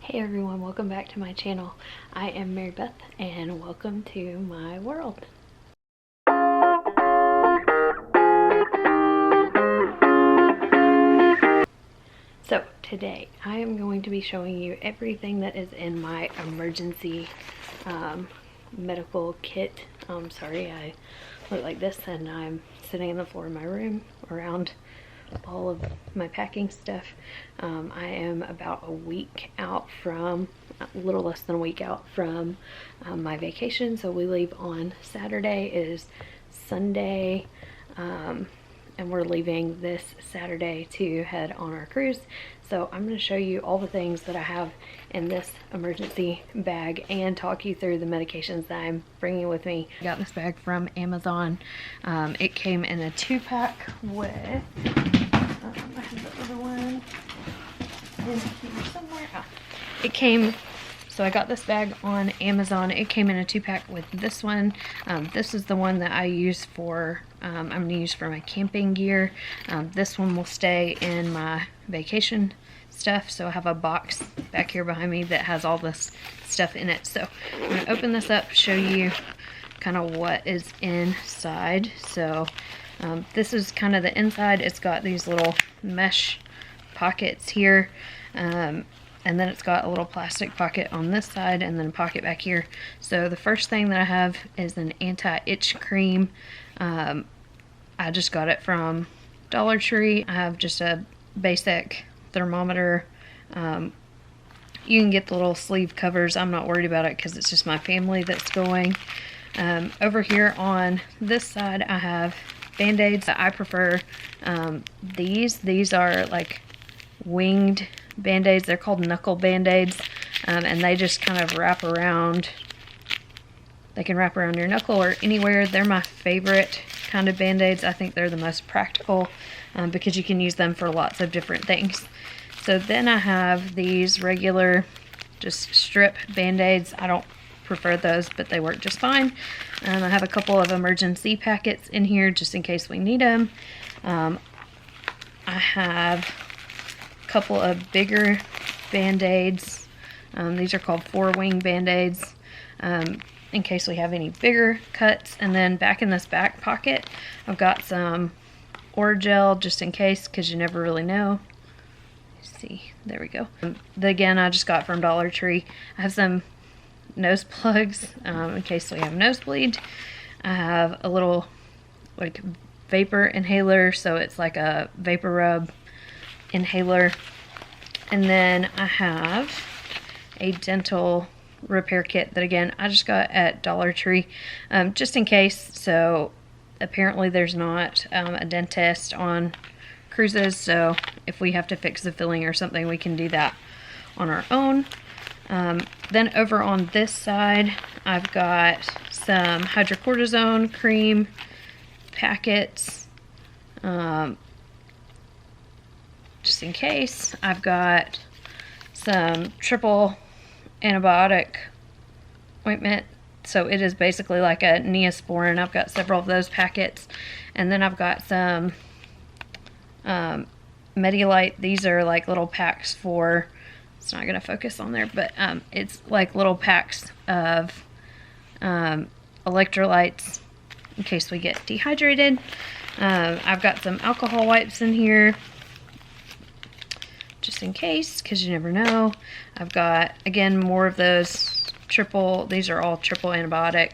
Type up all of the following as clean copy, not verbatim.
Hey everyone, welcome back to my channel. I am Mary Beth and welcome to my world. So today I am going to be showing you everything that is in my emergency medical kit. Sorry I look like this and I'm sitting on the floor of my room around all of my packing stuff. I am about a week out from, a little less than a week out from my vacation. So we leave on Saturday. It is Sunday, and we're leaving this Saturday to head on our cruise. So I'm going to show you all the things that I have in this emergency bag and talk you through the medications that I'm bringing with me. I got this bag from Amazon. It came in a 2-pack with, I have the other one in here somewhere. It came, so I got this bag on Amazon. It came in a 2-pack with this one. This is the one that I use for, I'm going to use for my camping gear. This one will stay in my vacation stuff. So I have a box back here behind me that has all this stuff in it. So I'm going to open this up, show you kind of what is inside. So this is kind of the inside. It's got these little mesh pockets here. And then it's got a little plastic pocket on this side and then a pocket back here. So the first thing that I have is an anti-itch cream. I just got it from Dollar Tree. I have just a basic thermometer. You can get the little sleeve covers. I'm not worried about it because it's just my family that's going. Over here on this side I have Band-Aids. I prefer these. These are like winged Band-Aids. They're called knuckle Band-Aids, and they just kind of wrap around. They can wrap around your knuckle or anywhere. They're my favorite kind of Band-Aids. I think they're the most practical because you can use them for lots of different things. So then I have these regular just strip Band-Aids. I don't prefer those, but they work just fine. I have a couple of emergency packets in here just in case we need them. I have a couple of bigger Band-Aids. These are called 4-wing Band-Aids, in case we have any bigger cuts. And then back in this back pocket I've got some Orajel just in case, because you never really know. Let's see, there we go. Again, I just got from Dollar Tree. I have some nose plugs in case we have a nosebleed. I have a little like vapor inhaler, so it's like a vapor rub inhaler. And then I have a dental repair kit that again I just got at Dollar Tree, just in case. So apparently there's not a dentist on cruises, so if we have to fix the filling or something, we can do that on our own. Then over on this side I've got some hydrocortisone cream packets, just in case. I've got some triple antibiotic ointment, so it is basically like a Neosporin. I've got several of those packets. And then I've got some Medialite. These are like little packs for, it's not going to focus on there, but it's like little packs of electrolytes in case we get dehydrated. I've got some alcohol wipes in here just in case, because you never know. I've got, again, more of those triple, these are all triple antibiotic.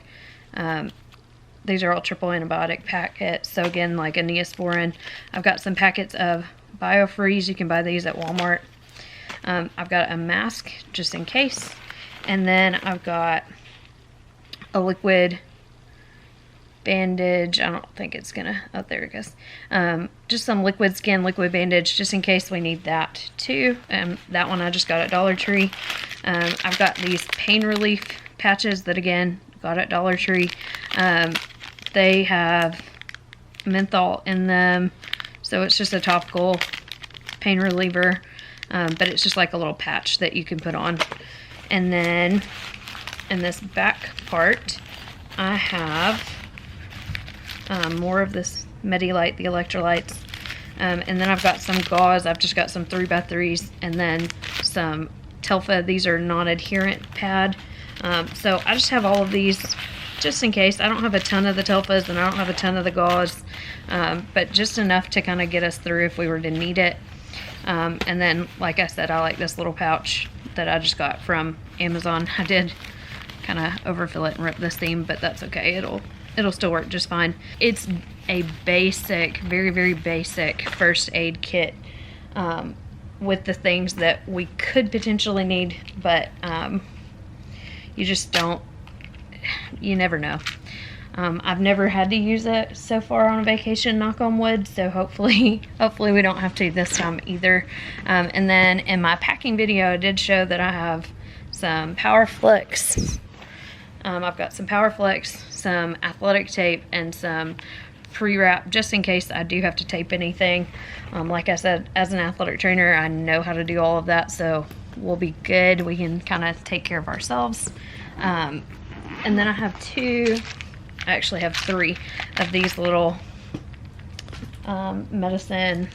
These are all triple antibiotic packets. So again, like a Neosporin. I've got some packets of BioFreeze. You can buy these at Walmart. I've got a mask just in case. And then I've got a liquid bandage. I don't think it's gonna, oh there it goes. Just some liquid skin, liquid bandage just in case we need that too. That one I just got at Dollar Tree. I've got these pain relief patches that again got at Dollar Tree. They have menthol in them, so it's just a topical pain reliever, but it's just like a little patch that you can put on. And then in this back part I have more of this Medialite, the electrolytes, and then I've got some gauze. I've just got some 3x3s and then some Telfa. These are non-adherent pad. So I just have all of these just in case. I don't have a ton of the Telfas and I don't have a ton of the gauze, but just enough to kind of get us through if we were to need it. And then, like I said, I like this little pouch that I just got from Amazon. I did kind of overfill it and rip this seam, but that's okay. It'll still work just fine. It's a basic, very, very basic first aid kit with the things that we could potentially need, but you just don't, you never know. I've never had to use it so far on a vacation, knock on wood, so hopefully we don't have to this time either. And then in my packing video, I did show that I have some PowerFlex. I've got some PowerFlex, some athletic tape, and some pre-wrap just in case I do have to tape anything. Like I said, as an athletic trainer, I know how to do all of that, so we'll be good. We can kind of take care of ourselves. And then I have I actually have 3 of these little medicine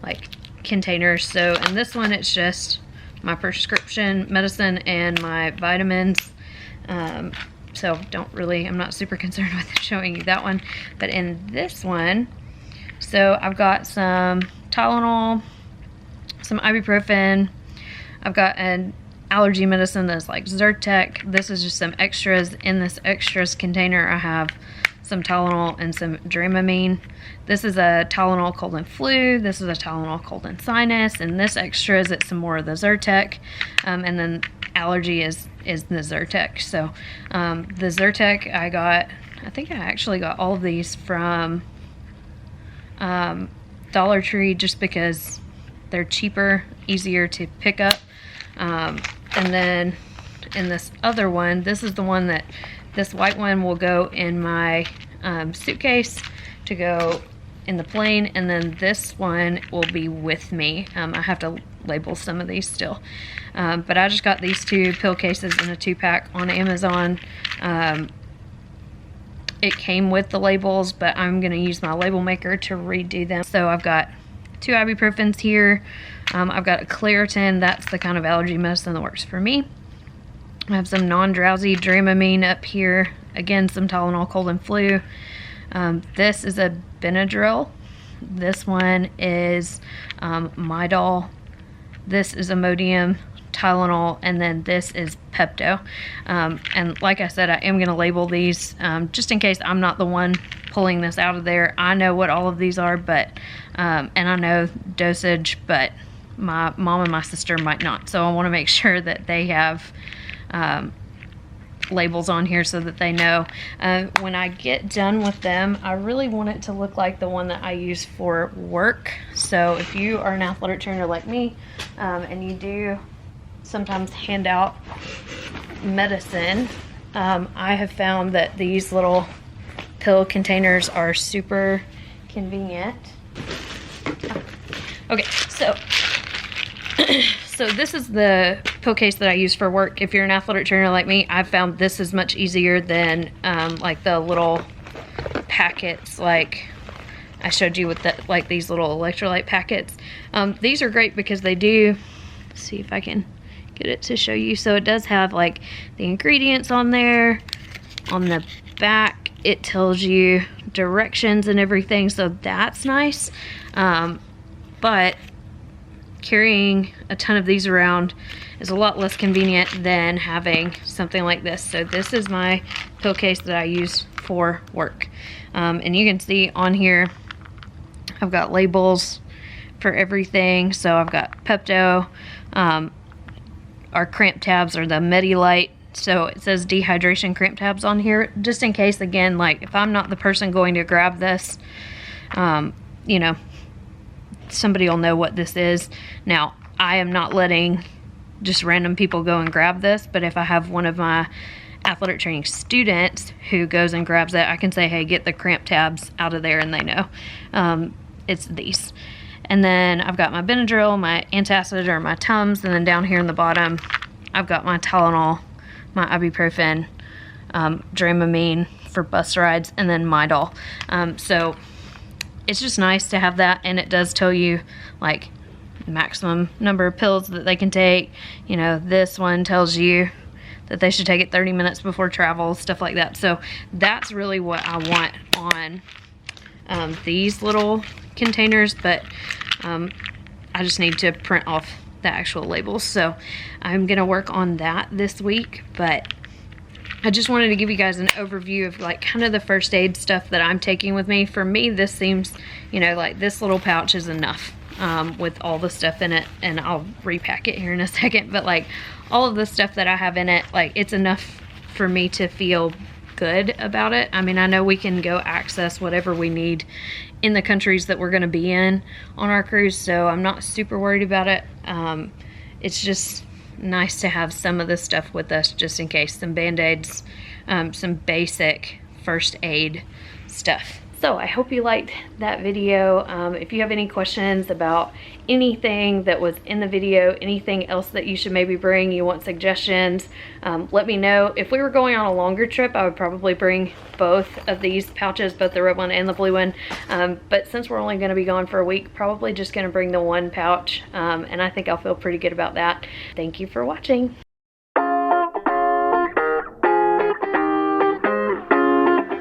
like containers. So in this one, it's just my prescription medicine and my vitamins. So I'm not super concerned with showing you that one. But in this one, so I've got some Tylenol, some ibuprofen. I've got an allergy medicine that's like Zyrtec. This is just some extras. In this extras container, I have some Tylenol and some Dramamine. This is a Tylenol cold and flu. This is a Tylenol cold and sinus. And this extras, it's some more of the Zyrtec. And then allergy is the Zyrtec. So the Zyrtec I think I actually got all of these from Dollar Tree just because they're cheaper, easier to pick up. And then in this other one, this is the one that, this white one will go in my suitcase to go in the plane, and then this one will be with me. I have to label some of these still. But I just got these 2 pill cases in a 2-pack on Amazon. It came with the labels, but I'm going to use my label maker to redo them. So I've got 2 ibuprofens here. I've got a Claritin. That's the kind of allergy medicine that works for me. I have some non-drowsy Dramamine up here. Again, some Tylenol cold and flu. This is a Benadryl. This one is Midol. This is Imodium, Tylenol, and then this is Pepto. And like I said, I am going to label these just in case I'm not the one pulling this out of there. I know what all of these are, but and I know dosage, but my mom and my sister might not. So I want to make sure that they have labels on here so that they know. When I get done with them, I really want it to look like the one that I use for work. So if you are an athletic trainer like me, and you do sometimes hand out medicine, I have found that these little pill containers are super convenient. Okay, so this is the pill case that I use for work. If you're an athletic trainer like me, I've found this is much easier than like the little packets like I showed you with like these little electrolyte packets. These are great because they do, let's see if I can get it to show you. So it does have like the ingredients on there. On the back, it tells you directions and everything, so that's nice. But carrying a ton of these around is a lot less convenient than having something like this. So this is my pill case that I use for work. And you can see on here, I've got labels for everything. So I've got Pepto, our cramp tabs are the Medilite. So it says dehydration cramp tabs on here, just in case, again, like if I'm not the person going to grab this, you know, somebody will know what this is. Now, I am not letting just random people go and grab this, but if I have one of my athletic training students who goes and grabs it, I can say, hey, get the cramp tabs out of there, and they know it's these. And then I've got my Benadryl, my antacid or my Tums, and then down here in the bottom, I've got my Tylenol, my ibuprofen, Dramamine for bus rides, and then Midol. So it's just nice to have that, and it does tell you like maximum number of pills that they can take. You know, this one tells you that they should take it 30 minutes before travel, stuff like that. So that's really what I want on these little containers, but I just need to print off the actual labels. So I'm gonna work on that this week, but I just wanted to give you guys an overview of like kind of the first aid stuff that I'm taking with me. For me, this seems, you know, like this little pouch is enough with all the stuff in it, and I'll repack it here in a second, but like all of the stuff that I have in it, like it's enough for me to feel good about it. I mean, I know we can go access whatever we need in the countries that we're gonna be in on our cruise, so I'm not super worried about it. It's just nice to have some of this stuff with us just in case. Some band-aids, some basic first aid stuff. So I hope you liked that video. If you have any questions about anything that was in the video, anything else that you should maybe bring, you want suggestions, let me know. If we were going on a longer trip, I would probably bring both of these pouches, both the red one and the blue one. But since we're only gonna be gone for a week, probably just gonna bring the one pouch. And I think I'll feel pretty good about that. Thank you for watching.